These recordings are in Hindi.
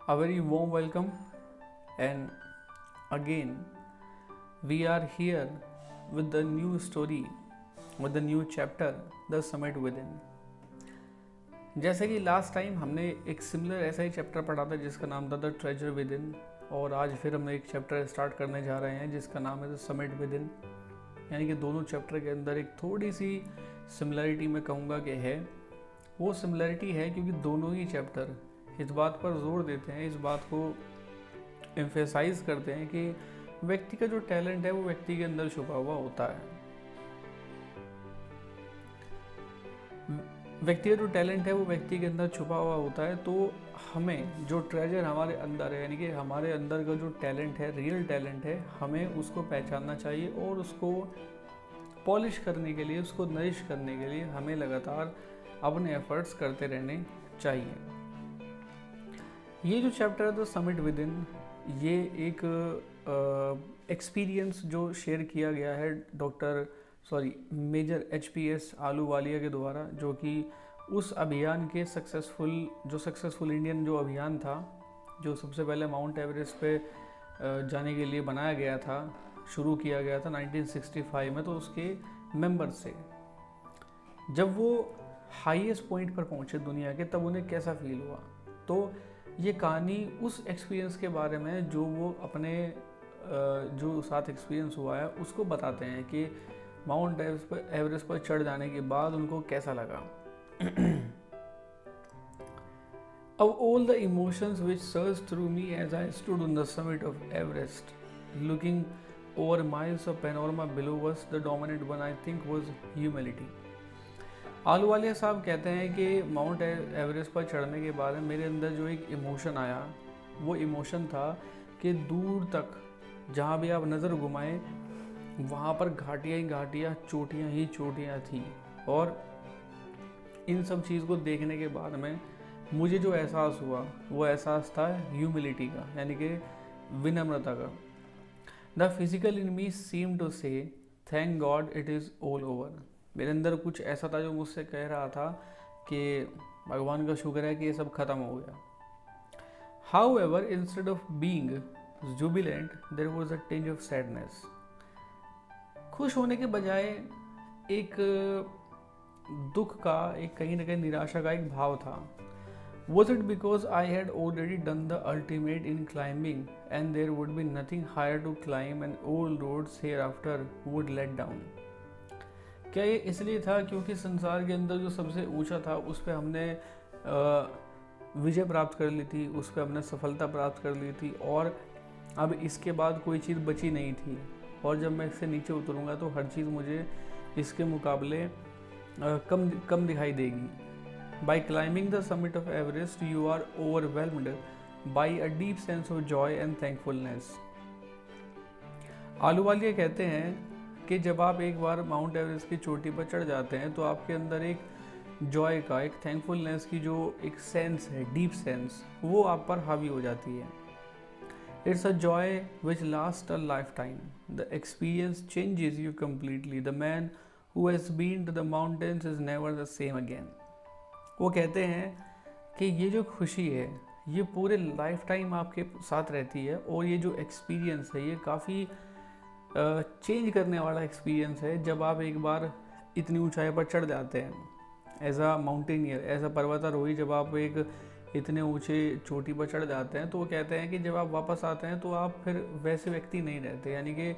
A very warm welcome, and again we are here with the new story, with the new chapter, The Summit Within. जैसे कि लास्ट टाइम हमने एक सिमिलर ऐसा ही चैप्टर पढ़ा था जिसका नाम था द ट्रेजर विद इन, और आज फिर हमने एक चैप्टर स्टार्ट करने जा रहे हैं जिसका नाम है द समिट विद इन। यानी कि दोनों चैप्टर के अंदर एक थोड़ी सी सिमिलरिटी मैं कहूँगा कि है। वो सिमिलरिटी है क्योंकि दोनों ही चैप्टर इस बात पर जोर देते हैं, इस बात को एम्फेसाइज करते हैं कि व्यक्ति का जो टैलेंट है वो व्यक्ति के अंदर छुपा हुआ होता है। व्यक्ति का जो टैलेंट है वो व्यक्ति के अंदर छुपा हुआ होता है। तो हमें जो ट्रेजर हमारे अंदर है, यानी कि हमारे अंदर का जो टैलेंट है, रियल टैलेंट है, हमें उसको पहचानना चाहिए और उसको पॉलिश करने के लिए, उसको नरिश करने के लिए हमें लगातार अपने एफर्ट्स करते रहने चाहिए। ये जो चैप्टर है द समिट विद इन, ये एक एक्सपीरियंस जो शेयर किया गया है मेजर HPS आलूवालिया के द्वारा, जो कि उस अभियान के सक्सेसफुल इंडियन जो अभियान था, जो सबसे पहले माउंट एवरेस्ट पे जाने के लिए बनाया गया था, शुरू किया गया था 1965 में। तो उसके मेंबर से जब वो हाईएस्ट पॉइंट पर पहुंचे दुनिया के, तब उन्हें कैसा फील हुआ। तो ये कहानी उस एक्सपीरियंस के बारे में जो वो अपने जो साथ एक्सपीरियंस हुआ है उसको बताते हैं कि माउंट एवरेस्ट पर चढ़ जाने के बाद उनको कैसा लगा। Of all the emotions which surged through me as I stood on the summit of Everest, looking over miles of panorama below us, the dominant one I think was humility. Ahluwalia साहब कहते हैं कि माउंट एवरेस्ट पर चढ़ने के बाद मेरे अंदर जो एक इमोशन आया, वो इमोशन था कि दूर तक जहाँ भी आप नज़र घुमाएं वहाँ पर घाटियाँ ही घाटियाँ, चोटियाँ ही चोटियाँ थी। और इन सब चीज़ को देखने के बाद में मुझे जो एहसास हुआ वो एहसास था ह्यूमिलिटी का, यानी कि विनम्रता का। The physical in me seem to say thank god it is all over. मेरे अंदर कुछ ऐसा था जो मुझसे कह रहा था कि भगवान का शुक्र है कि ये सब खत्म हो गया। However instead of being jubilant there was a tinge of sadness. खुश होने के बजाय एक दुख का, एक कहीं ना कहीं निराशा का एक भाव था। Was it because I had already done the ultimate in climbing and there would be nothing higher to climb and all roads hereafter would let down? क्या ये इसलिए था क्योंकि संसार के अंदर जो सबसे ऊंचा था उस पर हमने विजय प्राप्त कर ली थी, उस पर हमने सफलता प्राप्त कर ली थी, और अब इसके बाद कोई चीज़ बची नहीं थी। और जब मैं इससे नीचे उतरूँगा तो हर चीज़ मुझे इसके मुकाबले कम दिखाई देगी। By climbing the summit of Everest, you are overwhelmed by a deep sense of joy and thankfulness. Ahluwalia कहते हैं कि जब आप एक बार माउंट एवरेस्ट की चोटी पर चढ़ जाते हैं तो आपके अंदर एक जॉय का, एक थैंकफुलनेस की जो एक सेंस है, डीप सेंस, वो आप पर हावी हो जाती है। It's a joy which last a lifetime. The experience changes you completely. The man who has been to the mountains is never the same again. वो कहते हैं कि ये जो खुशी है ये पूरे लाइफ टाइम आपके साथ रहती है, और ये जो एक्सपीरियंस है ये काफ़ी चेंज करने वाला एक्सपीरियंस है। जब आप एक बार इतनी ऊंचाई पर चढ़ जाते हैं as a mountaineer, as a पर्वतारोही, जब आप एक इतने ऊंचे चोटी पर चढ़ जाते हैं तो वो कहते हैं कि जब आप वापस आते हैं तो आप फिर वैसे व्यक्ति नहीं रहते, यानी कि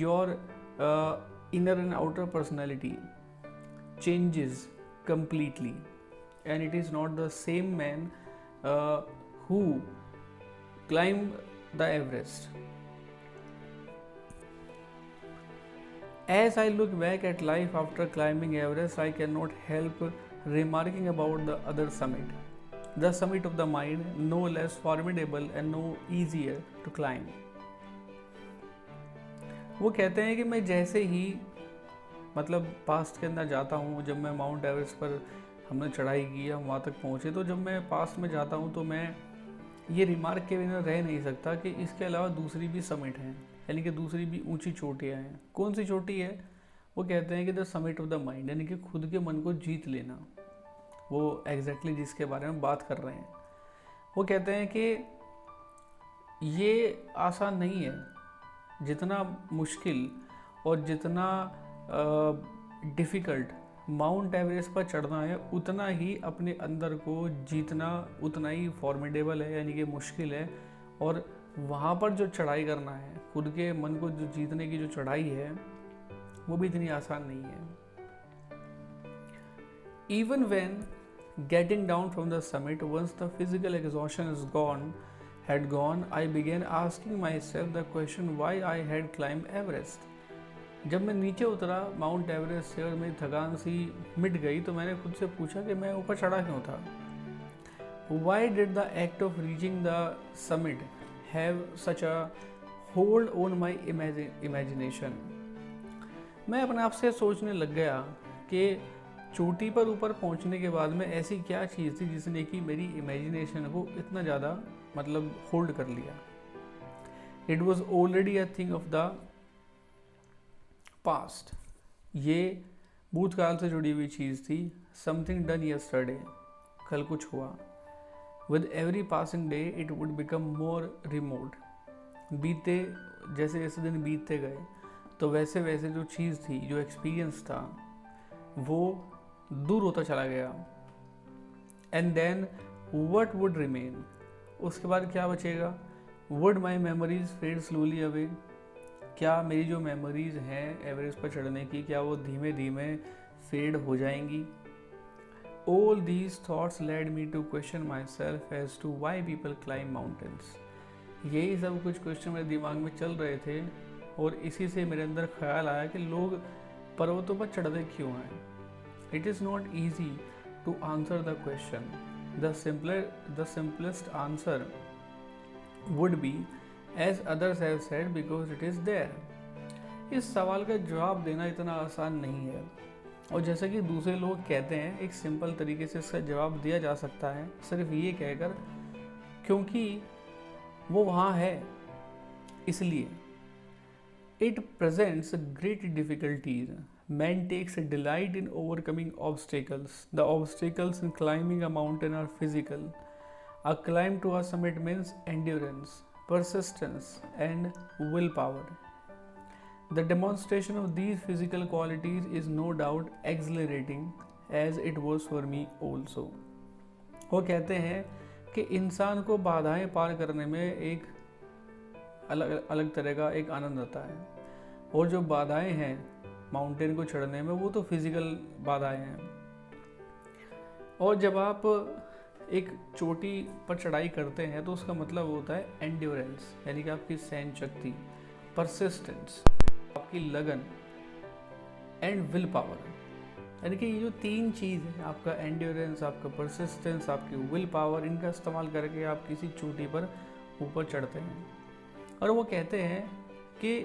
your inner and outer personality changes completely, and it is not the same man who climbed the Everest. As I look back at life after climbing Everest, I cannot help remarking about the other summit, the summit of the mind, no less formidable and no easier to climb. वो कहते हैं कि मैं जैसे ही पास्ट के अंदर जाता हूँ, जब मैं माउंट एवरेस्ट पर हमने चढ़ाई की, हम वहाँ तक पहुँचे, तो जब मैं पास्ट में जाता हूँ तो मैं ये रिमार्क के बिना रह नहीं सकता कि इसके अलावा दूसरी भी समिट हैं, यानी कि दूसरी भी ऊंची चोटियाँ हैं। कौन सी चोटी है? वो कहते हैं कि the summit of the mind, यानी कि खुद के मन को जीत लेना। वो एग्जैक्टली जिसके बारे में बात कर रहे हैं। वो कहते हैं कि ये आसान नहीं है। जितना मुश्किल और जितना डिफ़िकल्ट माउंट एवरेस्ट पर चढ़ना है, उतना ही अपने अंदर को जीतना उतना ही फॉर्मिडेबल है, यानी कि मुश्किल है। और वहाँ पर जो चढ़ाई करना है, खुद के मन को जो जीतने की जो चढ़ाई है, वो भी इतनी आसान नहीं है। Even when getting down from the summit, once the physical exhaustion had gone, I began asking myself the question why I had climbed Everest. जब मैं नीचे उतरा माउंट एवरेस्ट से और मेरी थकान सी मिट गई, तो मैंने खुद से पूछा कि मैं ऊपर चढ़ा क्यों था। Why did the act of reaching the summit have such a hold on my imagination? मैं अपने आप से सोचने लग गया कि चोटी पर ऊपर पहुंचने के बाद में ऐसी क्या चीज़ थी जिसने कि मेरी इमेजिनेशन को इतना ज़्यादा मतलब होल्ड कर लिया। It was already a thing of the past. ये भूतकाल से जुड़ी हुई चीज़ थी। समथिंग डन यस्टरडे, कल कुछ हुआ। With every passing day it would become more remote. बीते जैसे जैसे दिन बीतते गए, तो वैसे वैसे जो चीज़ थी, जो एक्सपीरियंस था, वो दूर होता चला गया। And then what would remain, उसके बाद क्या बचेगा। Would my memories fade slowly away, क्या मेरी जो मेमोरीज हैं एवरेस्ट पर चढ़ने की, क्या वो धीमे धीमे फेड हो जाएंगी। All these thoughts led me to question myself as to why people climb mountains. यही सब कुछ क्वेश्चन मेरे दिमाग में चल रहे थे, और इसी से मेरे अंदर ख्याल आया कि लोग पर्वतों पर चढ़ते क्यों हैं। It is not easy to answer the question. The simplest answer would be as others have said because it is there. इस सवाल का जवाब देना इतना आसान नहीं है, और जैसा कि दूसरे लोग कहते हैं, एक सिंपल तरीके से इसका जवाब दिया जा सकता है, सिर्फ ये कहकर क्योंकि वो वहाँ है, इसलिए। It presents great difficulties. Man takes a delight in overcoming obstacles. The obstacles in climbing a mountain are physical. A climb to a summit means endurance, persistence, and willpower. The demonstration of these physical qualities is no doubt exhilarating, as it was for me also. वो कहते हैं कि इंसान को बाधाएं पार करने में एक अलग अलग तरह का एक आनंद आता है, और जो बाधाएं हैं माउंटेन को चढ़ने में, वो तो फिजिकल बाधाएं हैं। और जब आप एक चोटी पर चढ़ाई करते हैं, तो उसका मतलब होता है एंड्योरेंस, यानी कि आपकी सहन शक्ति, परसिस्टेंस, आपकी लगन, एंड विल पावर। यानी कि ये जो तीन चीज़ है, आपका एंड्योरेंस, आपका परसिस्टेंस, आपकी विल पावर, इनका इस्तेमाल करके आप किसी चोटी पर ऊपर चढ़ते हैं। और वो कहते हैं कि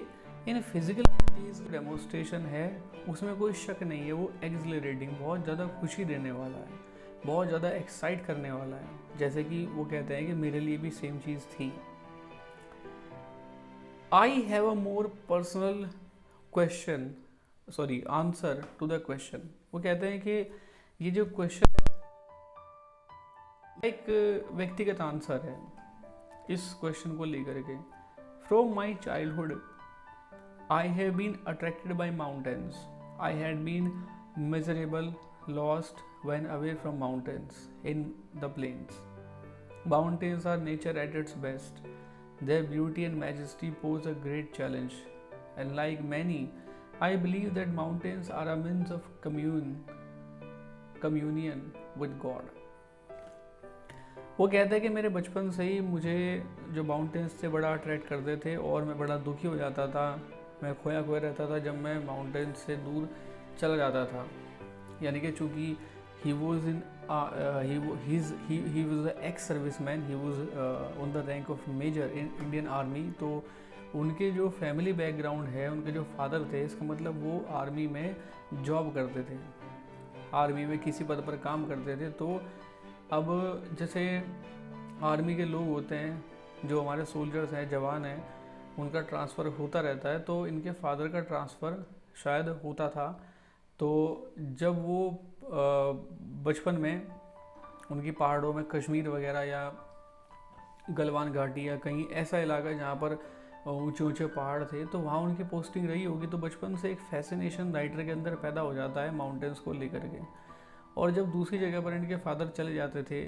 इन फिजिकल जो डेमोन्स्ट्रेशन है, उसमें कोई शक नहीं है, वो एक्सिलरेटिंग, बहुत ज़्यादा खुशी देने वाला है, बहुत ज़्यादा एक्साइट करने वाला है। जैसे कि वो कहते हैं कि मेरे लिए भी सेम चीज़ थी। I have a more personal answer to the question. वो कहते हैं कि ये जो क्वेश्चन एक व्यक्तिगत आंसर है इस क्वेश्चन को लेकर के। From my childhood, I have been attracted by mountains. I had been miserable, lost when away from mountains in the plains. Mountains are nature at its best. Their beauty and majesty pose a great challenge. And like many, I believe that mountains are a means of communion with God. वो कहता है कि मेरे बचपन से ही मुझे जो माउंटेन्स से बड़ा अट्रैक्ट करते थे, और मैं बड़ा दुखी हो जाता था, मैं खोया खोया रहता था जब मैं माउंटेन्स से दूर चला जाता था। यानी कि चूँकि he was ex service man, he was on the rank of major in Indian army. तो उनके जो फैमिली बैकग्राउंड है, उनके जो फादर थे, इसका मतलब वो आर्मी में जॉब करते थे, आर्मी में किसी पद पर काम करते थे। तो अब जैसे आर्मी के लोग होते हैं, जो हमारे सोल्जर्स हैं, जवान हैं, उनका ट्रांसफ़र होता रहता है, तो इनके फादर का ट्रांसफ़र शायद होता था। तो जब वो बचपन में उनकी पहाड़ों में कश्मीर वगैरह या गलवान घाटी या कहीं ऐसा इलाका जहाँ पर ऊंचे ऊंचे पहाड़ थे, तो वहाँ उनकी पोस्टिंग रही होगी। तो बचपन से एक फैसिनेशन राइटर के अंदर पैदा हो जाता है माउंटेन्स को लेकर के। और जब दूसरी जगह पर इनके फादर चले जाते थे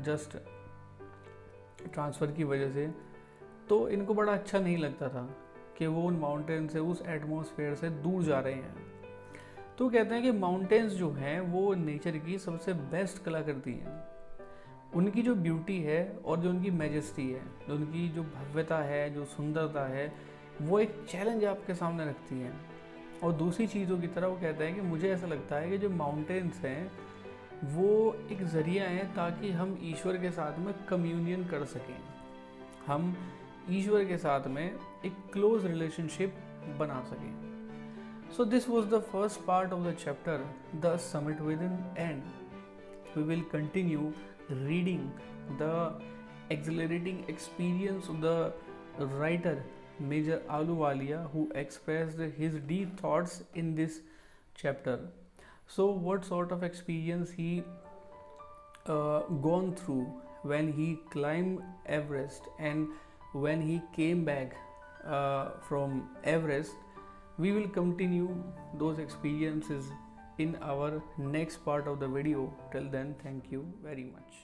जस्ट ट्रांसफ़र की वजह से, तो इनको बड़ा अच्छा नहीं लगता था कि वो उन माउंटेन से, उस एटमॉस्फेयर से दूर जा रहे हैं। तो कहते हैं कि माउंटेन्स जो हैं वो नेचर की सबसे बेस्ट कलाकृति हैं। उनकी जो ब्यूटी है और जो उनकी मैजेस्टी है, जो उनकी जो भव्यता है, जो सुंदरता है, वो एक चैलेंज आपके सामने रखती है। और दूसरी चीज़ों की तरह वो कहता है कि मुझे ऐसा लगता है कि जो माउंटेन्स हैं वो एक ज़रिया है ताकि हम ईश्वर के साथ में कम्युनियन कर सकें, हम ईश्वर के साथ में एक क्लोज रिलेशनशिप बना सकें। So this was the first part of the chapter the summit within and. We will continue reading the exhilarating experience of the writer Major Ahluwalia, who expressed his deep thoughts in this chapter. So what sort of experience he gone through when he climbed Everest, and when he came back from Everest. We will continue those experiences in our next part of the video. Till then, thank you very much.